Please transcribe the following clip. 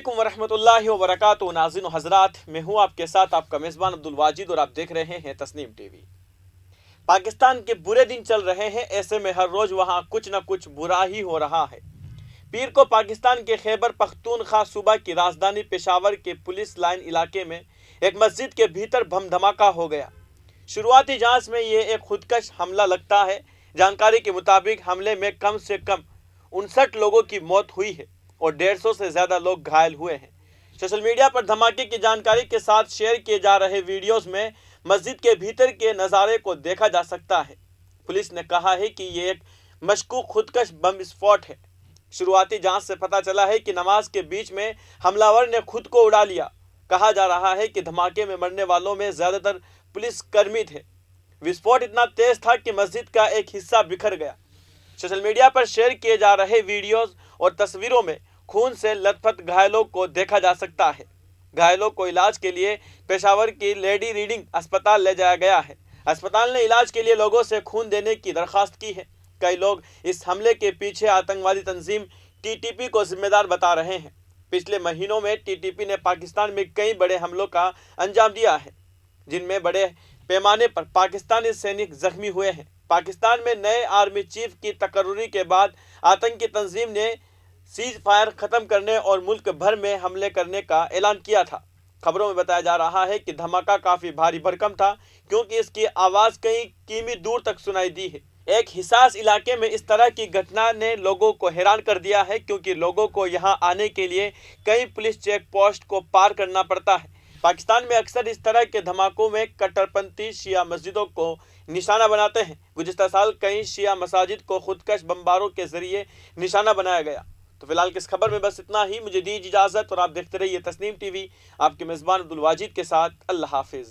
अस्सलामुअलैकुम वरहमतुल्लाहि वबरकातुहू। नाज़रीन हज़रात, मैं हूँ आपके साथ आपका मेज़बान अब्दुल वाजिद और आप देख रहे हैं तस्नीम टीवी। पाकिस्तान के बुरे दिन चल रहे हैं, ऐसे में हर रोज़ वहाँ कुछ न कुछ बुरा ही हो रहा है। पीर को पाकिस्तान के खैबर पख्तूनख्वा सूबा की राजधानी पेशावर के पुलिस लाइन इलाके में एक मस्जिद के भीतर बम धमाका हो गया। शुरुआती जांच में ये एक खुदकश हमला लगता है। जानकारी के मुताबिक हमले में कम से कम 59 लोगों की मौत हुई है और 150 से ज़्यादा लोग घायल हुए हैं। सोशल मीडिया पर धमाके की जानकारी के साथ शेयर किए जा रहे वीडियोस में मस्जिद के भीतर के नज़ारे को देखा जा सकता है। पुलिस ने कहा है कि ये एक मशकूक खुदकश बम विस्फोट है। शुरुआती जांच से पता चला है कि नमाज के बीच में हमलावर ने खुद को उड़ा लिया। कहा जा रहा है कि धमाके में मरने वालों में ज़्यादातर पुलिसकर्मी थे। विस्फोट इतना तेज था कि मस्जिद का एक हिस्सा बिखर गया। सोशल मीडिया पर शेयर किए जा रहे वीडियोस और तस्वीरों में खून से लथपथ घायलों को देखा जा सकता है। घायलों को इलाज के लिए पेशावर की लेडी रीडिंग अस्पताल ले जाया गया है। अस्पताल ने इलाज के लिए लोगों से खून देने की दरख्वास्त की है। कई लोग इस हमले के पीछे आतंकवादी तंजीम टीटीपी को जिम्मेदार बता रहे हैं। पिछले महीनों में टीटीपी ने पाकिस्तान में कई बड़े हमलों का अंजाम दिया है, जिनमें बड़े पैमाने पर पाकिस्तानी सैनिक जख्मी हुए हैं। पाकिस्तान में नए आर्मी चीफ की तकर्रुरी के बाद आतंकी तंजीम ने सीज फायर ख़त्म करने और मुल्क भर में हमले करने का ऐलान किया था। खबरों में बताया जा रहा है कि धमाका काफ़ी भारी भरकम था, क्योंकि इसकी आवाज़ कई किमी दूर तक सुनाई दी है। एक हिसास इलाके में इस तरह की घटना ने लोगों को हैरान कर दिया है, क्योंकि लोगों को यहां आने के लिए कई पुलिस चेक पोस्ट को पार करना पड़ता है। पाकिस्तान में अक्सर इस तरह के धमाकों में कट्टरपंथी शिया मस्जिदों को निशाना बनाते हैं। गुज़िश्ता साल कई शिया मसाजिद को खुदकश बमबारों के जरिए निशाना बनाया गया। तो फिलहाल किस खबर में बस इतना ही। मुझे दीजिए इजाज़त और आप देखते रहिए तस्नीम टीवी। आपके मेज़बान अब्दुल वाजिद के साथ। अल्लाह हाफिज़।